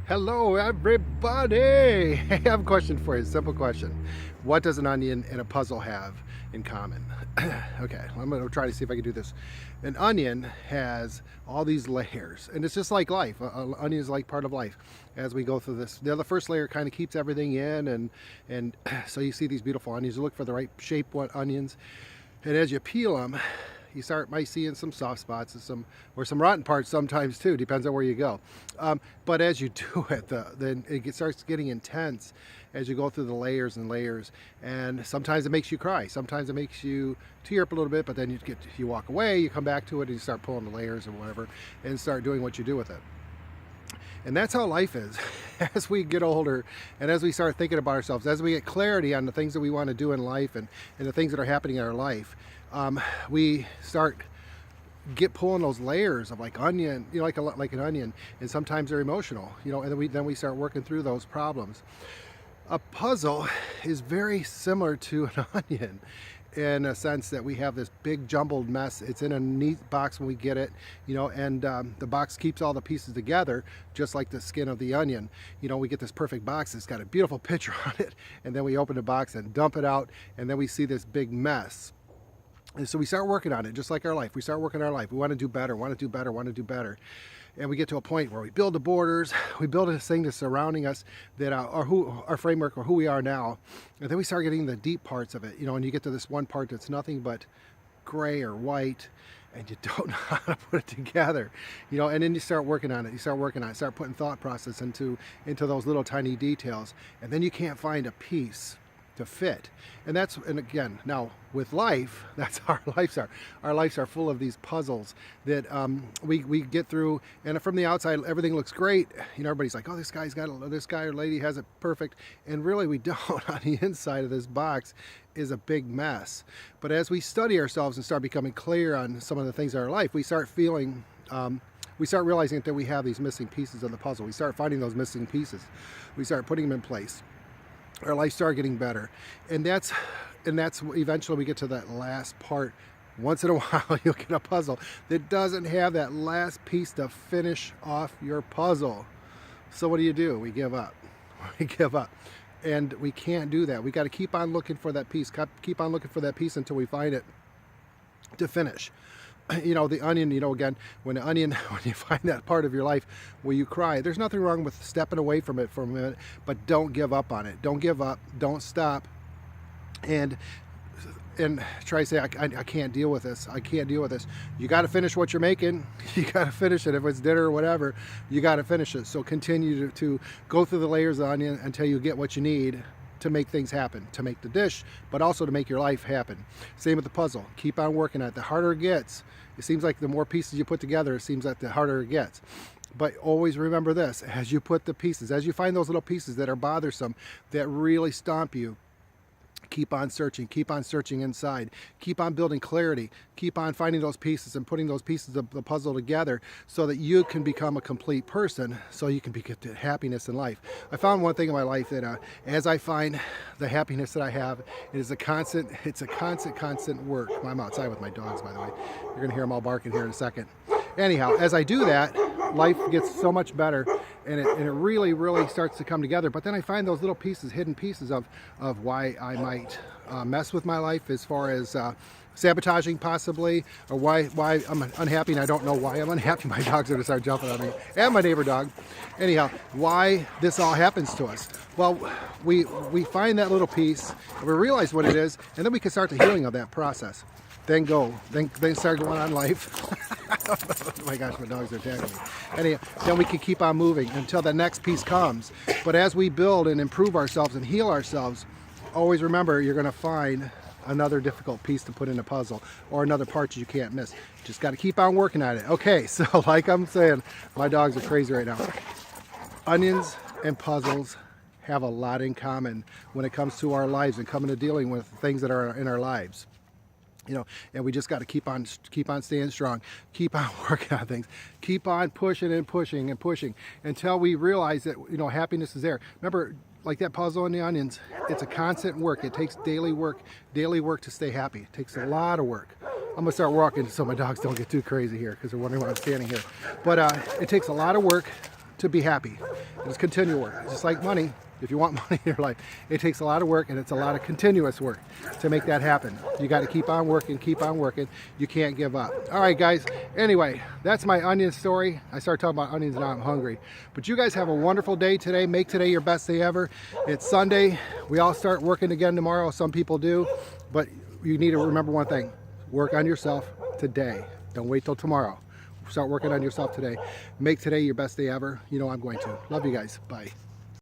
Hello, everybody. Hey, I have a question for you. Simple question. What does an onion and a puzzle have in common? Okay, I'm going to try to see if I can do this. An onion has all these layers, and it's just like life. An onion is like part of life. As we go through this, the first layer kind of keeps everything in, and so you see these beautiful onions. You look for the right shape onions, and as you peel them, you might see in some soft spots and some rotten parts sometimes too. Depends on where you go. But as you do it, then it starts getting intense as you go through the layers and layers. And sometimes it makes you cry. Sometimes it makes you tear up a little bit. But then you walk away, you come back to it, and you start pulling the layers or whatever, and start doing what you do with it. And that's how life is. As we get older and as we start thinking about ourselves, as we get clarity on the things that we want to do in life and the things that are happening in our life, we start pulling those layers of like onion, like an onion, and sometimes they're emotional, and then we start working through those problems. A puzzle is very similar to an onion in a sense that we have this big jumbled mess. It's in a neat box when we get it, and the box keeps all the pieces together, just like the skin of the onion. We get this perfect box that's got a beautiful picture on it, and then we open the box and dump it out, and then we see this big mess. And so we start working on it, just like our life. We start working our life. We want to do better, want to do better, want to do better. And we get to a point where we build the borders, we build this thing that's surrounding us, that our framework or who we are now. And then we start getting the deep parts of it, and you get to this one part that's nothing but gray or white, and you don't know how to put it together, and then you start working on it, start putting thought process into those little tiny details, and then you can't find a piece to fit. And again, now with life, that's how our lives are. Our lives are full of these puzzles that we get through, and from the outside everything looks great. Everybody's like, oh, this guy or lady has it perfect, and really we don't. On the inside of this box is a big mess. But as we study ourselves and start becoming clear on some of the things in our life, we start realizing that we have these missing pieces of the puzzle. We start finding those missing pieces. We start putting them in place. Our life start getting better, and that's eventually we get to that last part. Once in a while you'll get a puzzle that doesn't have that last piece to finish off your puzzle. So what do? We give up. We give up, and we can't do that. We got to keep on looking for that piece, keep on looking for that piece until we find it to finish. The onion, again, when you find that part of your life where you cry, there's nothing wrong with stepping away from it for a minute, but don't give up on it. Don't give up. Don't stop. And try to say, I can't deal with this. I can't deal with this. You got to finish what you're making. You got to finish it. If it's dinner or whatever, you got to finish it. So continue to go through the layers of the onion until you get what you need to make things happen, to make the dish, but also to make your life happen. Same with the puzzle. Keep on working at it. The harder it gets, it seems like the more pieces you put together, it seems like the harder it gets. But always remember this, as you put the pieces, as you find those little pieces that are bothersome, that really stomp you, keep on searching inside, keep on building clarity, keep on finding those pieces and putting those pieces of the puzzle together so that you can become a complete person, so you can get to happiness in life. I found one thing in my life that as I find the happiness that I have, it's a constant work. I'm outside with my dogs, by the way. You're gonna hear them all barking here in a second. Anyhow, as I do that, life gets so much better, and it really, really starts to come together. But then I find those little pieces, hidden pieces of why I might mess with my life, as far as sabotaging possibly, or why I'm unhappy, and I don't know why I'm unhappy. My dogs are going to start jumping on me, and my neighbor dog. Anyhow, why this all happens to us. Well, we find that little piece, and we realize what it is, and then we can start the healing of that process. Then start going on life. Oh my gosh, my dogs are attacking me. Anyhow, then we can keep on moving until the next piece comes. But as we build and improve ourselves and heal ourselves, always remember you're going to find another difficult piece to put in a puzzle, or another part you can't miss. Just got to keep on working at it. Okay, so like I'm saying, my dogs are crazy right now. Onions and puzzles have a lot in common when it comes to our lives and coming to dealing with things that are in our lives. And we just got to keep on staying strong, keep on working on things, keep on pushing and pushing and pushing until we realize that, happiness is there. Remember, like that puzzle and the onions, it's a constant work. It takes daily work to stay happy. It takes a lot of work. I'm gonna start walking so my dogs don't get too crazy here, because they're wondering why I'm standing here. But it takes a lot of work to be happy. It's continual work. It's just like money. If you want money in your life, it takes a lot of work, and it's a lot of continuous work to make that happen. You got to keep on working, keep on working. You can't give up. All right, guys. Anyway, that's my onion story. I started talking about onions, now I'm hungry. But you guys have a wonderful day today. Make today your best day ever. It's Sunday. We all start working again tomorrow. Some people do. But you need to remember one thing. Work on yourself today. Don't wait till tomorrow. Start working on yourself today. Make today your best day ever. You know I'm going to. Love you guys. Bye.